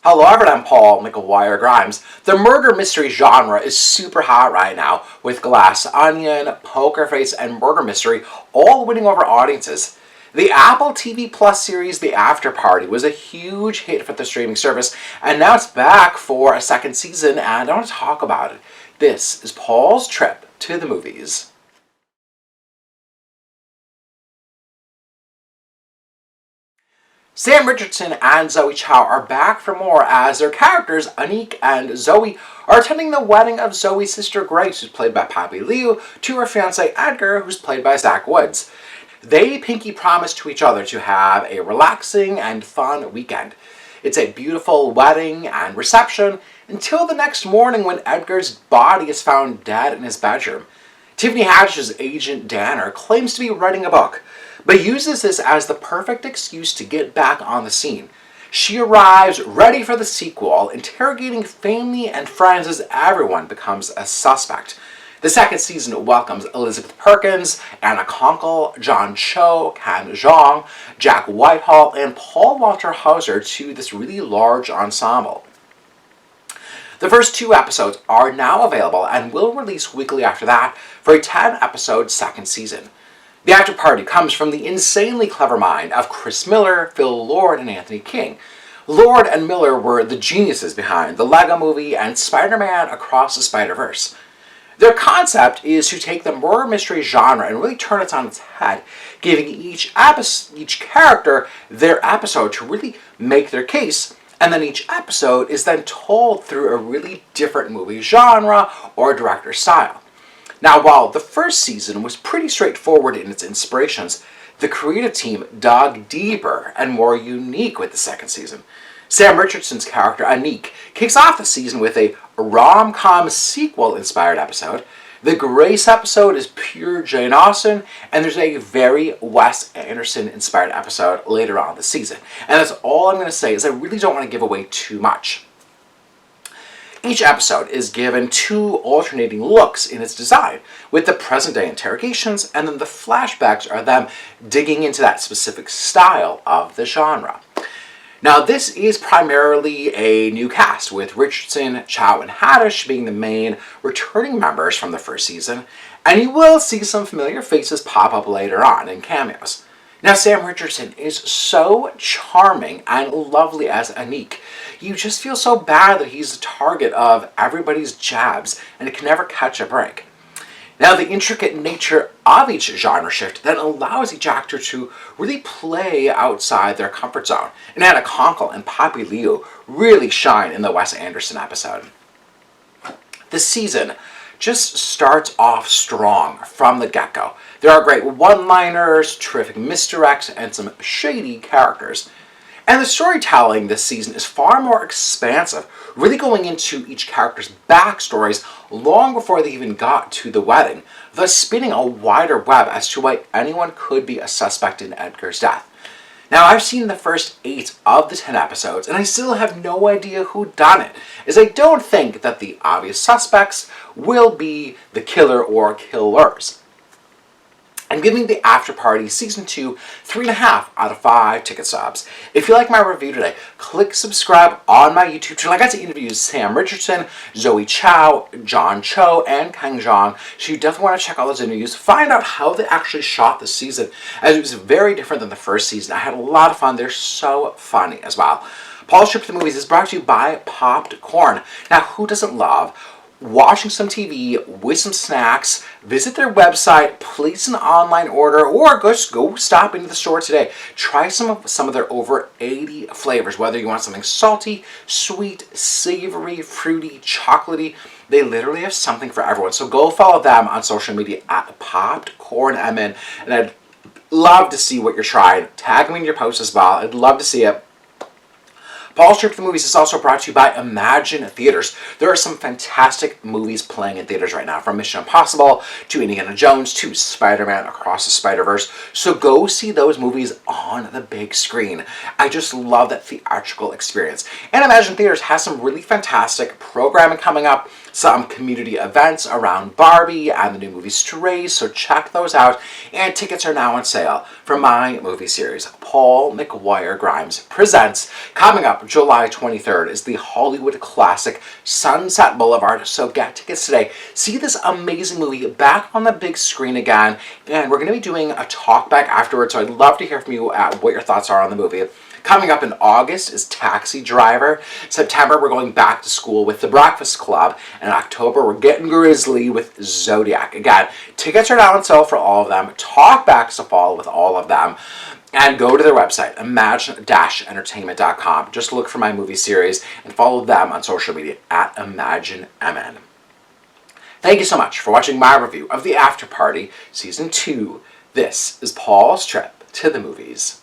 Hello everyone, I'm Paul McGuire Grimes. The murder mystery genre is super hot right now, with Glass Onion, Poker Face, and Murder Mystery all winning over audiences. The Apple TV Plus series The Afterparty was a huge hit for the streaming service, and now it's back for a second season, and I want to talk about it. This is Paul's trip to the movies. Sam Richardson and Zoe Chao are back for more as their characters, Anik and Zoe, are attending the wedding of Zoe's sister Grace, who's played by Poppy Liu, to her fiancé Edgar, who's played by Zach Woods. They pinky promise to each other to have a relaxing and fun weekend. It's a beautiful wedding and reception until the next morning when Edgar's body is found dead in his bedroom. Tiffany Haddish's agent Danner claims to be writing a book, but uses this as the perfect excuse to get back on the scene. She arrives ready for the sequel, interrogating family and friends as everyone becomes a suspect. The second season welcomes Elizabeth Perkins, Anna Konkle, John Cho, Ken Jeong, Jack Whitehall, and Paul Walter Hauser to this really large ensemble. The first 2 episodes are now available and will release weekly after that for a 10-episode second season. The Afterparty comes from the insanely clever mind of Chris Miller, Phil Lord, and Anthony King. Lord and Miller were the geniuses behind the Lego Movie and Spider-Man Across the Spider-Verse. Their concept is to take the murder mystery genre and really turn it on its head, giving each character their episode to really make their case, and then each episode is then told through a really different movie genre or director style. Now, while the first season was pretty straightforward in its inspirations, the creative team dug deeper and more unique with the second season. Sam Richardson's character, Anik, kicks off the season with a rom-com sequel-inspired episode. The Grace episode is pure Jane Austen, and there's a very Wes Anderson-inspired episode later on in the season. And that's all I'm going to say, is I really don't want to give away too much. Each episode is given 2 alternating looks in its design, with the present-day interrogations, and then the flashbacks are them digging into that specific style of the genre. Now, this is primarily a new cast, with Richardson, Chao, and Haddish being the main returning members from the first season, and you will see some familiar faces pop up later on in cameos. Now, Sam Richardson is so charming and lovely as Anik. You just feel so bad that he's the target of everybody's jabs and can never catch a break. Now, the intricate nature of each genre shift then allows each actor to really play outside their comfort zone. And Anna Konkle and Poppy Liu really shine in the Wes Anderson episode. The season just starts off strong from the get-go. There are great one-liners, terrific misdirects, and some shady characters. And the storytelling this season is far more expansive, really going into each character's backstories long before they even got to the wedding, thus spinning a wider web as to why anyone could be a suspect in Edgar's death. Now, I've seen the first 8 of the 10 episodes, and I still have no idea who done it, as I don't think that the obvious suspects will be the killer or killers. I'm giving The Afterparty Season 2 3.5 out of 5 ticket stubs. If you like my review today, click subscribe on my YouTube channel. I got to interview Sam Richardson, Zoe Chao, John Cho, and Ken Jeong, so you definitely want to check out those interviews. Find out how they actually shot this season, as it was very different than the first season. I had a lot of fun. They're so funny as well. Paul's Trip to the Movies is brought to you by Popped Corn. Now, who doesn't love watching some TV with some snacks? Visit their website, place an online order, or just go stop into the store today. Try some of their over 80 flavors, whether you want something salty, sweet, savory, fruity, chocolatey. They literally have something for everyone. So go follow them on social media at PoppedCornMN, and I'd love to see what you're trying. Tag me in your post as well. I'd love to see it. Paul's Trip to the Movies is also brought to you by Imagine Theaters. There are some fantastic movies playing in theaters right now, from Mission Impossible to Indiana Jones to Spider-Man Across the Spider-Verse. So go see those movies on the big screen. I just love that theatrical experience. And Imagine Theaters has some really fantastic programming coming up. some community events around Barbie and the new movie Stray, so check those out. And tickets are now on sale for my movie series, Paul McGuire Grimes Presents. Coming up July 23rd is the Hollywood classic Sunset Boulevard, so get tickets today. See this amazing movie back on the big screen again, and we're going to be doing a talk back afterwards, so I'd love to hear from you what your thoughts are on the movie. Coming up in August is Taxi Driver. September, we're going back to school with The Breakfast Club. And in October, we're getting grisly with Zodiac. Again, tickets are now on sale for all of them. Talkbacks to follow with all of them. And go to their website, imagine-entertainment.com. Just look for my movie series and follow them on social media at ImagineMN. Thank you so much for watching my review of The Afterparty Season 2. This is Paul's trip to the movies.